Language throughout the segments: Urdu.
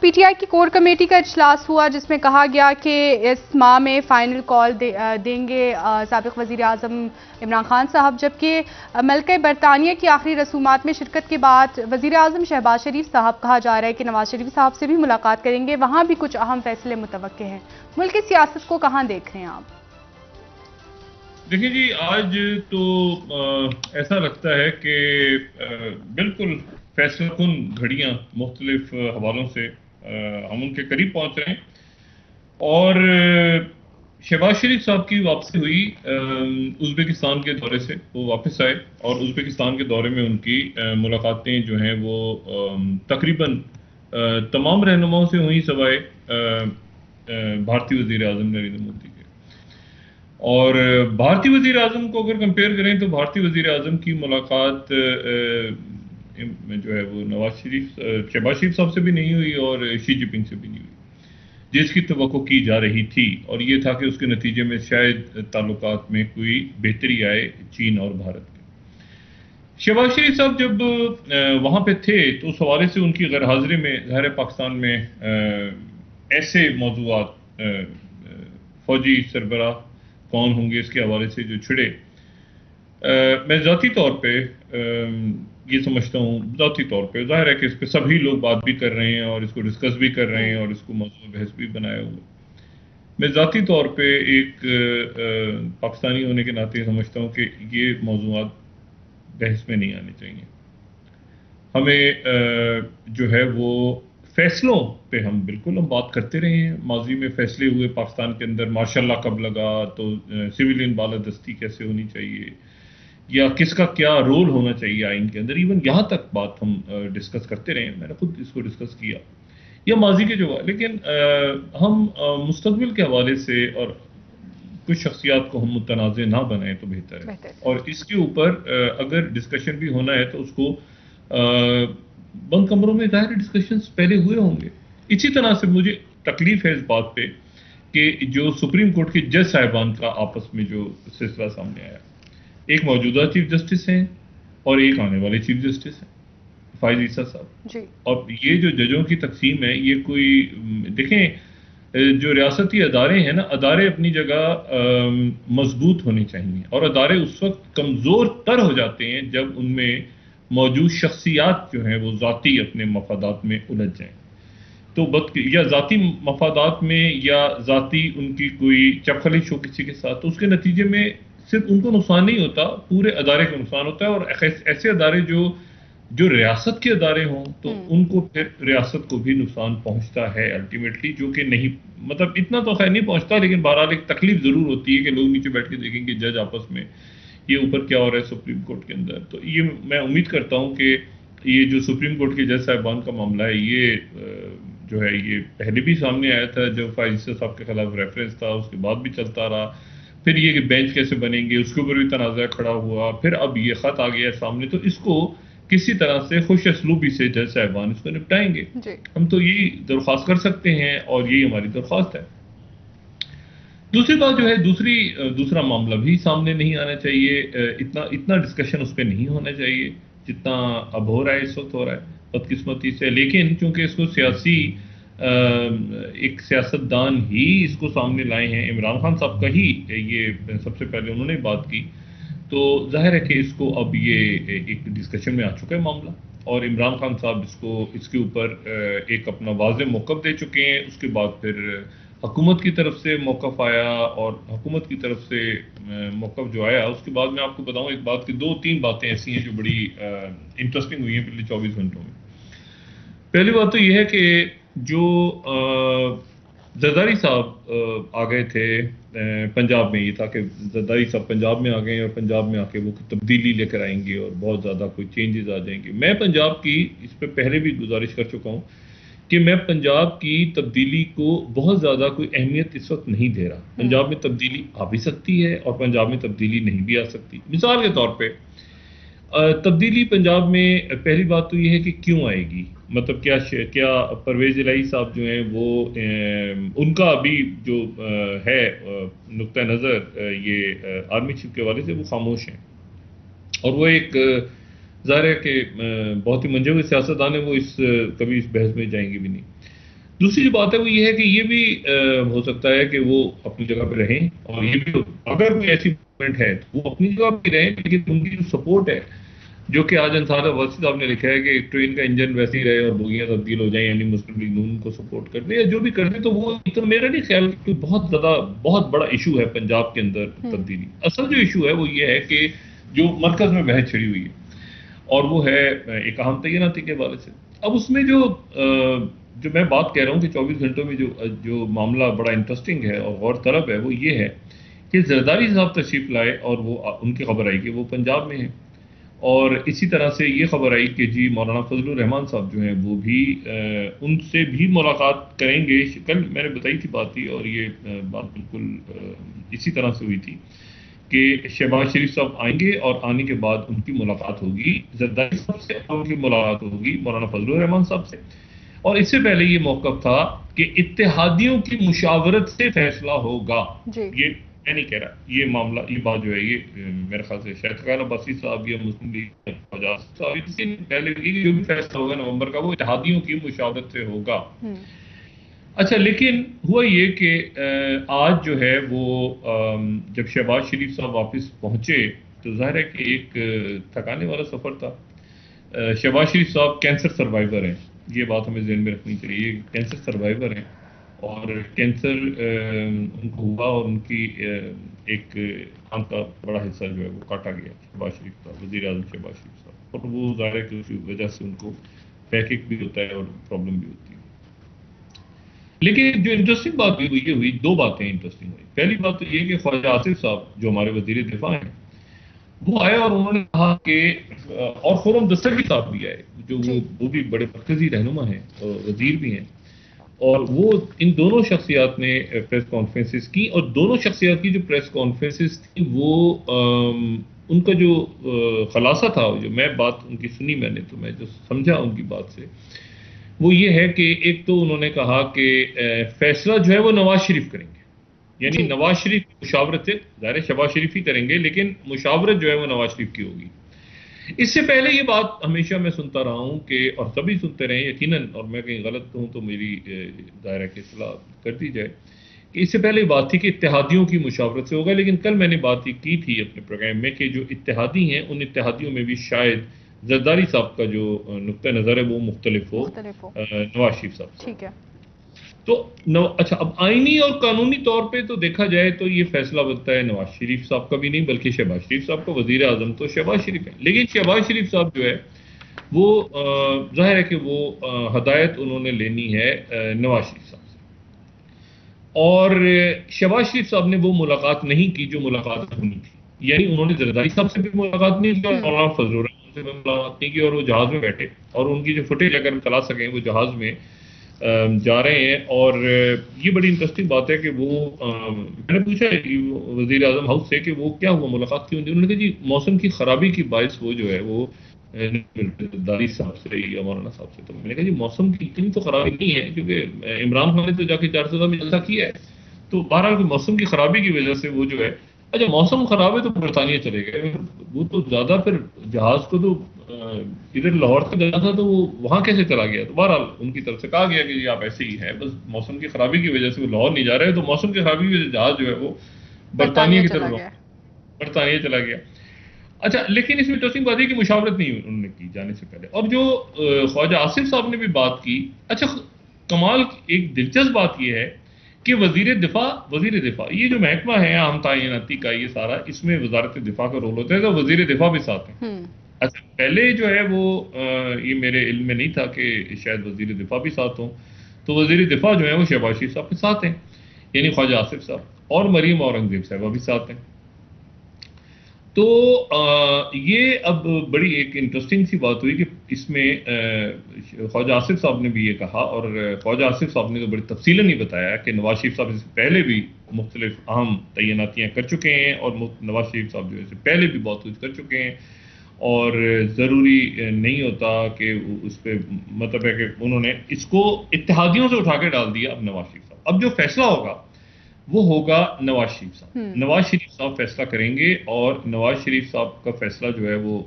پی ٹی آئی کی کور کمیٹی کا اجلاس ہوا جس میں کہا گیا کہ اس ماہ میں فائنل کال دیں گے سابق وزیر اعظم عمران خان صاحب، جبکہ ملکہ برطانیہ کی آخری رسومات میں شرکت کے بعد وزیر اعظم شہباز شریف صاحب کہا جا رہا ہے کہ نواز شریف صاحب سے بھی ملاقات کریں گے، وہاں بھی کچھ اہم فیصلے متوقع ہیں۔ ملک کی سیاست کو کہاں دیکھ رہے ہیں آپ؟ دیکھیں جی، آج تو ایسا لگتا ہے کہ بالکل فیصلہ کن گھڑیاں مختلف حوالوں سے ہم ان کے قریب پہنچ رہے ہیں، اور شہباز شریف صاحب کی واپسی ہوئی ازبکستان کے دورے سے، وہ واپس آئے اور ازبکستان کے دورے میں ان کی ملاقاتیں جو ہیں وہ تقریباً تمام رہنماؤں سے ہوئی سوائے بھارتی وزیر اعظم نریندر مودی کے۔ اور بھارتی وزیر اعظم کو اگر کمپیئر کریں تو بھارتی وزیر اعظم کی ملاقات جو ہے وہ شہباز شریف صاحب سے بھی نہیں ہوئی اور شی جن پنگ سے بھی نہیں ہوئی، جس کی توقع کی جا رہی تھی، اور یہ تھا کہ اس کے نتیجے میں شاید تعلقات میں کوئی بہتری آئے چین اور بھارت کے۔ شہباز شریف صاحب جب وہاں پہ تھے تو اس حوالے سے ان کی غیر حاضری میں ظاہر پاکستان میں ایسے موضوعات فوجی سربراہ کون ہوں گے اس کے حوالے سے جو چھڑے، میں ذاتی طور پہ یہ سمجھتا ہوں، ذاتی طور پہ ظاہر ہے کہ اس پہ سبھی لوگ بات بھی کر رہے ہیں اور اس کو ڈسکس بھی کر رہے ہیں اور اس کو موضوع بحث بھی بنایا ہوا۔ میں ذاتی طور پہ ایک پاکستانی ہونے کے ناطے سمجھتا ہوں کہ یہ موضوعات بحث میں نہیں آنے چاہیے۔ ہمیں جو ہے وہ فیصلوں پہ ہم بالکل بات کرتے رہے ہیں، ماضی میں فیصلے ہوئے پاکستان کے اندر مارشاء اللہ کب لگا، تو سویلین بالادستی کیسے ہونی چاہیے یا کس کا کیا رول ہونا چاہیے آئین کے اندر، ایون یہاں تک بات ہم ڈسکس کرتے رہے ہیں، میں نے خود اس کو ڈسکس کیا، یا ماضی کے جو ہے، لیکن ہم مستقبل کے حوالے سے اور کچھ شخصیات کو ہم متنازع نہ بنائیں تو بہتر ہے، اور اس کے اوپر اگر ڈسکشن بھی ہونا ہے تو اس کو بند کمروں میں ظاہر ڈسکشنز پہلے ہوئے ہوں گے۔ اسی طرح سے مجھے تکلیف ہے اس بات پہ کہ جو سپریم کورٹ کے جج صاحبان کا آپس میں جو سلسلہ سامنے آیا، ایک موجودہ چیف جسٹس ہیں اور ایک آنے والے چیف جسٹس ہیں فائز عیسیٰ صاحب جی، اور یہ جو ججوں کی تقسیم ہے یہ کوئی دیکھیں، جو ریاستی ادارے ہیں نا، ادارے اپنی جگہ مضبوط ہونے چاہیے، اور ادارے اس وقت کمزور تر ہو جاتے ہیں جب ان میں موجود شخصیات جو ہیں وہ ذاتی اپنے مفادات میں الجھ جائیں، تو یا ذاتی مفادات میں یا ذاتی ان کی کوئی چپخلش ہو کسی کے ساتھ، تو اس کے نتیجے میں صرف ان کو نقصان نہیں ہوتا، پورے ادارے کو نقصان ہوتا ہے، اور ایسے ادارے جو ریاست کے ادارے ہوں تو ان کو پھر ریاست کو بھی نقصان پہنچتا ہے الٹیمیٹلی، جو کہ نہیں، مطلب اتنا تو خیر نہیں پہنچتا، لیکن بہرحال ایک تکلیف ضرور ہوتی ہے کہ لوگ نیچے بیٹھ کے دیکھیں کہ جج آپس میں یہ اوپر کیا ہو رہا ہے سپریم کورٹ کے اندر۔ تو یہ میں امید کرتا ہوں کہ یہ جو سپریم کورٹ کے جج صاحبان کا معاملہ ہے، یہ جو ہے یہ پہلے بھی سامنے آیا تھا جب فائز عیسیٰ صاحب کے خلاف ریفرنس تھا، اس کے بعد بھی چلتا رہا، پھر یہ کہ بینچ کیسے بنیں گے اس کے اوپر بھی تنازع کھڑا ہوا، پھر اب یہ خط آ گیا سامنے، تو اس کو کسی طرح سے خوش اسلوبی سے جج صاحبان اس کو نپٹائیں گے۔ ہم تو یہی درخواست کر سکتے ہیں اور یہی ہماری درخواست ہے۔ دوسری بات جو ہے، دوسرا معاملہ بھی سامنے نہیں آنا چاہیے، اتنا ڈسکشن اس پہ نہیں ہونا چاہیے جتنا اب ہو رہا ہے، اس وقت ہو رہا ہے بدقسمتی سے، لیکن چونکہ اس کو ایک سیاستدان ہی اس کو سامنے لائے ہیں، عمران خان صاحب کا ہی یہ سب سے پہلے انہوں نے بات کی، تو ظاہر ہے کہ اس کو اب یہ ایک ڈسکشن میں آ چکا ہے معاملہ، اور عمران خان صاحب اس کے اوپر ایک اپنا واضح موقف دے چکے ہیں۔ اس کے بعد پھر حکومت کی طرف سے موقف آیا، اور حکومت کی طرف سے موقف جو آیا اس کے بعد میں آپ کو بتاؤں ایک بات کہ 2-3 باتیں ایسی ہیں جو بڑی انٹرسٹنگ ہوئی ہیں پچھلے 24 گھنٹوں میں۔ پہلی بات تو یہ ہے کہ جو زرداری صاحب آ گئے تھے پنجاب میں، یہ تھا کہ زرداری صاحب پنجاب میں آ گئے اور پنجاب میں آ کے وہ تبدیلی لے کر آئیں گے اور بہت زیادہ کوئی چینجز آ جائیں گے۔ میں پنجاب کی اس پہ پہلے بھی گزارش کر چکا ہوں کہ میں پنجاب کی تبدیلی کو بہت زیادہ کوئی اہمیت اس وقت نہیں دے رہا۔ پنجاب میں تبدیلی آ بھی سکتی ہے اور پنجاب میں تبدیلی نہیں بھی آ سکتی۔ مثال کے طور پہ تبدیلی پنجاب میں پہلی بات تو یہ ہے کہ کیوں آئے گی، مطلب کیا پرویز الہی صاحب جو ہیں وہ ان کا ابھی جو ہے نقطہ نظر یہ آرمی چیف کے حوالے سے وہ خاموش ہیں، اور وہ ایک ظاہر ہے کہ بہت ہی منجے ہوئے سیاستدان ہیں، وہ کبھی اس بحث میں جائیں گے بھی نہیں۔ دوسری جو بات ہے وہ یہ ہے کہ یہ بھی ہو سکتا ہے کہ وہ اپنی جگہ پہ رہیں، اور یہ بھی اگر کوئی ایسی موومنٹ ہے تو وہ اپنی جگہ پہ رہیں، لیکن ان کی جو سپورٹ ہے، جو کہ آج انصار واسطی صاحب نے لکھا ہے کہ ٹرین کا انجن ویسے ہی رہے اور بوگیاں تبدیل ہو جائیں، یعنی مسلم لیگ نون کو سپورٹ کر دے یا جو بھی کر دے، تو وہ تو میرا نہیں خیال کہ بہت زیادہ بہت بڑا ایشو ہے پنجاب کے اندر تبدیلی۔ اصل جو ایشو ہے وہ یہ ہے کہ جو مرکز میں بحث چھڑی ہوئی ہے، اور وہ ہے ایک اہم تعیناتی کے حوالے سے۔ اب اس میں جو میں بات کہہ رہا ہوں کہ 24 گھنٹوں میں جو معاملہ بڑا انٹرسٹنگ ہے اور غور طلب ہے، وہ یہ ہے کہ زرداری صاحب تشریف لائے اور وہ ان کی خبر آئی کہ وہ پنجاب میں ہیں، اور اسی طرح سے یہ خبر آئی کہ جی مولانا فضل الرحمان صاحب جو ہیں وہ بھی ان سے بھی ملاقات کریں گے۔ کل میں نے بتائی تھی بات تھی، اور یہ بات بالکل اسی طرح سے ہوئی تھی کہ شہباز شریف صاحب آئیں گے اور آنے کے بعد ان کی ملاقات ہوگی زرداری صاحب سے، اور ان کی ملاقات ہوگی مولانا فضل الرحمان صاحب سے۔ اور اس سے پہلے یہ موقف تھا کہ اتحادیوں کی مشاورت سے فیصلہ ہوگا۔ یہ میں نہیں کہہ رہا، یہ معاملہ، یہ بات جو ہے، یہ میرے خیال سے شاید خان عباسی صاحب یا مسلم لیگ صاحب اس سے پہلے کہ جو بھی فیصلہ ہوگا نومبر کا وہ اتحادیوں کی مشاورت سے ہوگا۔ اچھا، لیکن ہوا یہ کہ آج جو ہے وہ جب شہباز شریف صاحب واپس پہنچے تو ظاہر ہے کہ ایک تھکانے والا سفر تھا۔ شہباز شریف صاحب کینسر سروائیور ہیں، یہ بات ہمیں ذہن میں رکھنی چاہیے، یہ کینسر سروائیور ہیں، اور کینسر ان کو ہوا اور ان کی ایک کام کا بڑا حصہ جو ہے وہ کاٹا گیا شہباز شریف صاحب، وزیر اعظم شہباز شریف صاحب، اور وہ ظاہر ہے کہ اس کی وجہ سے ان کو پیکک بھی ہوتا ہے اور پرابلم بھی ہوتی ہے۔ لیکن جو انٹرسٹنگ بات ہوئی وہ یہ ہوئی، دو باتیں انٹرسٹنگ ہوئی۔ پہلی بات تو یہ کہ خواجہ آصف صاحب جو ہمارے وزیر دفاع ہیں وہ آئے اور انہوں نے کہا کہ، اور خرم دستگی صاحب بھی آئے جو وہ بھی بڑے مرکزی رہنما ہیں اور وزیر بھی ہیں، اور وہ ان دونوں شخصیات نے پریس کانفرنسز کی، اور دونوں شخصیات کی جو پریس کانفرنسز تھی وہ ان کا جو خلاصہ تھا، جو میں بات ان کی سنی میں نے، تو میں جو سمجھا ان کی بات سے وہ یہ ہے کہ ایک تو انہوں نے کہا کہ فیصلہ جو ہے وہ نواز شریف کریں گے، یعنی نواز شریف کی مشاورت سے، ظاہر شہباز شریف ہی کریں گے لیکن مشاورت جو ہے وہ نواز شریف کی ہوگی۔ اس سے پہلے یہ بات ہمیشہ میں سنتا رہا ہوں کہ، اور سبھی سنتے رہے یقیناً، اور میں کہیں غلط ہوں تو میری ظاہر ہے کہ اصلاح کر دی جائے، کہ اس سے پہلے بات تھی کہ اتحادیوں کی مشاورت سے ہوگا، لیکن کل میں نے بات کی تھی اپنے پروگرام میں کہ جو اتحادی ہیں ان اتحادیوں میں بھی شاید زرداری صاحب کا جو نقطہ نظر ہے وہ مختلف ہو نواز شریف صاحب سے۔ ٹھیک ہے، تو اچھا، اب آئینی اور قانونی طور پہ تو دیکھا جائے تو یہ فیصلہ بنتا ہے نواز شریف صاحب کا بھی نہیں بلکہ شہباز شریف صاحب کا، وزیر اعظم تو شہباز شریف ہے، لیکن شہباز شریف صاحب جو ہے وہ ظاہر ہے کہ وہ ہدایت انہوں نے لینی ہے نواز شریف صاحب سے، اور شہباز شریف صاحب نے وہ ملاقات نہیں کی جو ملاقات ہونی تھی، یعنی انہوں نے زرداری صاحب سے بھی ملاقات نہیں کی اور مولانا فضل الرحمان سے بھی ملاقات نہیں کی، اور وہ جہاز میں بیٹھے، اور ان کی جو فوٹیج اگر چلا سکیں وہ جہاز میں جا رہے ہیں۔ اور یہ بڑی انٹرسٹنگ بات ہے کہ وہ میں نے پوچھا وزیر اعظم ہاؤس سے کہ وہ کیا ہوا، ملاقات کیوں نہیں، انہوں نے کہا جی موسم کی خرابی کی باعث وہ جو ہے وہ داری صاحب سے یا مولانا صاحب سے۔ تو میں نے کہا جی موسم کی اتنی تو خرابی نہیں ہے، کیونکہ عمران خان نے تو جا کے 414 میں جلسہ کیا ہے، تو بہرحال موسم کی خرابی کی وجہ سے وہ جو ہے، اچھا موسم خراب ہے تو برطانیہ چلے گئے، وہ تو زیادہ پھر جہاز کو تو ادھر لاہور تک جانا تھا تو وہ وہاں کیسے چلا گیا، تو بہرحال ان کی طرف سے کہا گیا کہ جی آپ ایسے ہی ہیں، بس موسم کی خرابی کی وجہ سے وہ لاہور نہیں جا رہے، تو موسم کی خرابی کی وجہ سے جہاز جو ہے وہ برطانیہ کی طرف برطانیہ چلا گیا۔ اچھا، لیکن اس میں انٹرسٹنگ بات ہے کہ مشاورت نہیں انہوں نے کی جانے سے پہلے، اور جو خواجہ آصف صاحب نے بھی بات کی، اچھا کمال ایک دلچسپ بات یہ ہے کہ وزیر دفاع یہ جو محکمہ ہے عام تعیناتی کا، یہ سارا اس میں وزارت دفاع کا رول ہوتا ہے، تو وزیر دفاع بھی ساتھ ہیں۔ اچھا، پہلے جو ہے وہ یہ میرے علم میں نہیں تھا کہ شاید وزیر دفاع بھی ساتھ ہوں، تو وزیر دفاع جو ہے وہ شہباز شریف صاحب کے ساتھ ہیں، یعنی خواجہ آصف صاحب، اور مریم اورنگزیب صاحبہ بھی ساتھ ہیں۔ تو یہ اب بڑی ایک انٹرسٹنگ سی بات ہوئی کہ اس میں خواجہ آصف صاحب نے بھی یہ کہا، اور خواجہ آصف صاحب نے تو بڑی تفصیلاً ہی بتایا کہ نواز شریف صاحب اس سے پہلے بھی مختلف اہم تعیناتیاں کر چکے ہیں، اور نواز شریف صاحب جو ہے اس سے پہلے بھی بہت کچھ کر چکے ہیں، اور ضروری نہیں ہوتا کہ اس پہ مطلب ہے کہ انہوں نے اس کو اتحادیوں سے اٹھا کے ڈال دیا اب نواز شریف صاحب۔ اب جو فیصلہ ہوگا وہ ہوگا نواز شریف صاحب، نواز شریف صاحب فیصلہ کریں گے، اور نواز شریف صاحب کا فیصلہ جو ہے وہ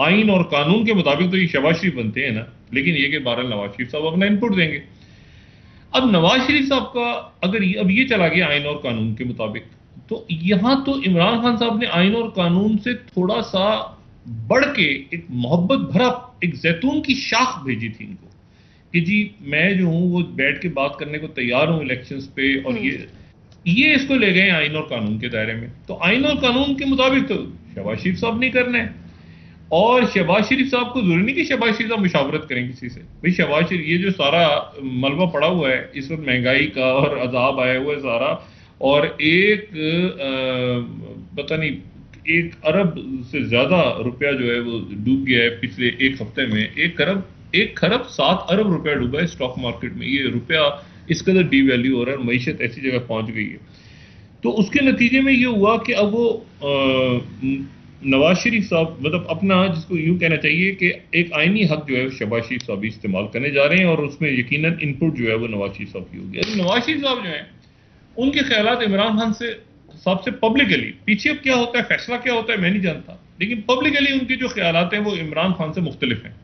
آئین اور قانون کے مطابق تو یہ شہباز شریف بنتے ہیں نا، لیکن یہ کہ بہرحال نواز شریف صاحب اپنا انپٹ دیں گے۔ اب نواز شریف صاحب کا اگر اب یہ چلا گیا آئین اور قانون کے مطابق، تو یہاں تو عمران خان صاحب نے آئین اور قانون سے تھوڑا سا بڑھ کے ایک محبت بھرا ایک زیتون کی شاخ بھیجی تھی ان کو کہ جی میں جو ہوں وہ بیٹھ کے بات کرنے کو تیار ہوں الیکشنز پہ، اور یہ اس کو لے گئے آئین اور قانون کے دائرے میں. تو آئین اور قانون کے مطابق تو شہباز شریف صاحب نہیں کرنا ہے، اور شہباز شریف صاحب کو ضروری نہیں کہ شہباز شریف صاحب مشاورت کریں کسی سے. بھئی شہباز شریف یہ جو سارا ملبہ پڑا ہوا ہے اس وقت، مہنگائی کا اور عذاب آیا ہوا ہے سارا، اور ایک پتہ نہیں 1 ارب سے زیادہ روپیہ جو ہے وہ ڈوب گیا ہے پچھلے ایک ہفتے میں. 1 خرب 7 ارب روپیہ ڈوبا ہے اسٹاک مارکیٹ میں. یہ روپیہ اس قدر ڈی ویلیو ہو رہا ہے، معیشت ایسی جگہ پہنچ گئی ہے. تو اس کے نتیجے میں یہ ہوا کہ اب وہ نواز شریف صاحب مطلب اپنا جس کو یوں کہنا چاہیے کہ ایک آئینی حق جو ہے شہباز شریف صاحب استعمال کرنے جا رہے ہیں، اور اس میں یقیناً ان پٹ جو ہے وہ نواز شریف صاحب کی ہوگی. نواز شریف صاحب جو ہیں ان کے خیالات عمران خان صاحب سے پبلکلی، پیچھے اب کیا ہوتا ہے فیصلہ کیا ہوتا ہے میں نہیں جانتا، لیکن پبلکلی ان کے جو خیالات ہیں وہ عمران خان سے مختلف ہیں.